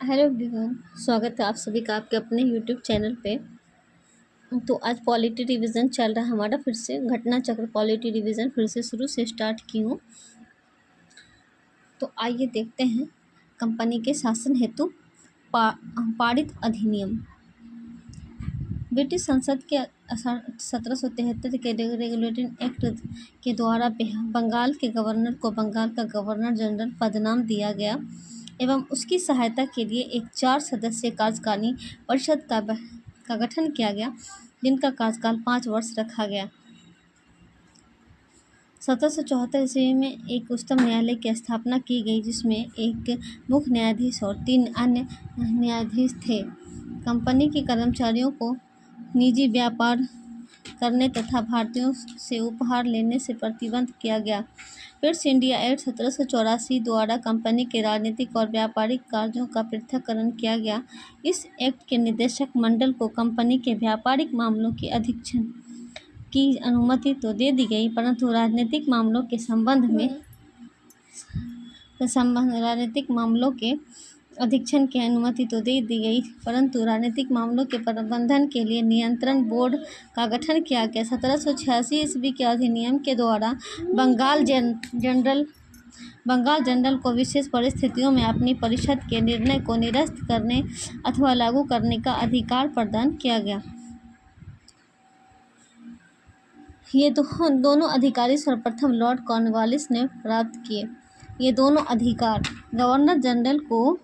Hello everyone, स्वागत है आप सभी का आपके अपने यूट्यूब चैनल पे। तो आज पॉलिटी रिवीजन चल रहा है हमारा। फिर से घटना चक्र पॉलिटी रिवीजन फिर से शुरू से स्टार्ट की हूँ। तो आइए देखते हैं कंपनी के शासन हेतु पारित अधिनियम। ब्रिटिश संसद के 1773 के रेगुलेटिंग एक्ट के द्वारा बंगाल के गवर्नर को बंगाल का गवर्नर जनरल पदनाम दिया गया एवं उसकी सहायता के लिए एक 4 सदस्यीय कार्यकारिणी परिषद का गठन किया गया, जिनका कार्यकाल 5 वर्ष रखा गया। 1774 ईस्वी में एक उच्चतम न्यायालय की स्थापना की गई, जिसमें एक मुख्य न्यायाधीश और 3 अन्य न्यायाधीश थे। कंपनी के कर्मचारियों को निजी व्यापार करने तथा भारतीयों से उपहार लेने से प्रतिबंध किया गया। फिर इंडिया एक्ट 1784 द्वारा कंपनी के राजनीतिक और व्यापारिक कार्यों का पृथक्करण किया गया। इस एक्ट के निदेशक मंडल को कंपनी के व्यापारिक मामलों के अधीक्षण की अनुमति तो दे दी गई, परंतु राजनीतिक मामलों के अधीक्षण की अनुमति तो दे दी गई, परंतु राजनीतिक मामलों के प्रबंधन के लिए नियंत्रण बोर्ड का गठन किया गया। 1786 ईस्वी के अधिनियम के द्वारा बंगाल जनरल को विशेष परिस्थितियों में अपनी परिषद के निर्णय को निरस्त करने अथवा लागू करने का अधिकार प्रदान किया गया। ये दोनों अधिकारी सर्वप्रथम लॉर्ड कॉर्नवालिस ने प्राप्त किए। ये दोनों अधिकार गवर्नर जनरल को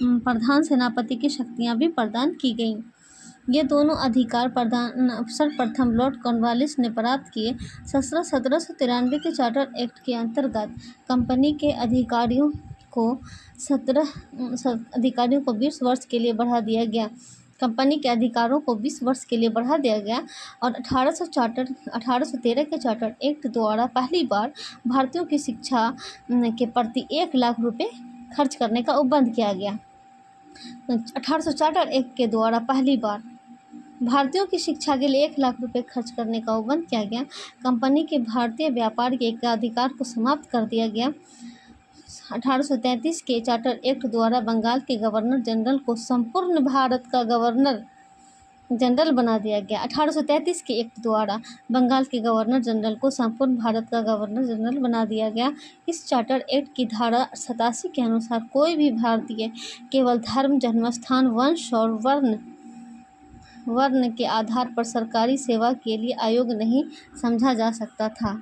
प्रधान सेनापति की शक्तियां भी प्रदान की गईं। ये दोनों अधिकार सर्वप्रथम लॉर्ड कॉर्नवालिस ने प्राप्त किए। 1793 के चार्टर एक्ट के अंतर्गत कंपनी के अधिकारियों को 20 वर्ष के लिए बढ़ा दिया गया। कंपनी के अधिकारों को 20 वर्ष के लिए बढ़ा दिया गया और 1813 के चार्टर एक्ट द्वारा पहली बार भारतीयों की शिक्षा के प्रति 1 लाख रुपए खर्च करने का उपबंध किया गया। 1800 चार्टर एक्ट के द्वारा पहली बार भारतीयों की शिक्षा के लिए 1 लाख रुपए खर्च करने का उपबंध किया गया। कंपनी के भारतीय व्यापार के अधिकार को समाप्त कर दिया गया। 1833 के चार्टर एक्ट द्वारा बंगाल के गवर्नर जनरल को संपूर्ण भारत का गवर्नर जनरल बना दिया गया। 1833 के एक्ट द्वारा बंगाल के गवर्नर जनरल को संपूर्ण भारत का गवर्नर जनरल बना दिया गया। इस चार्टर एक्ट की धारा 87 के अनुसार कोई भी भारतीय केवल धर्म, जन्मस्थान, वंश और वर्ण के आधार पर सरकारी सेवा के लिए अयोग्य नहीं समझा जा सकता था।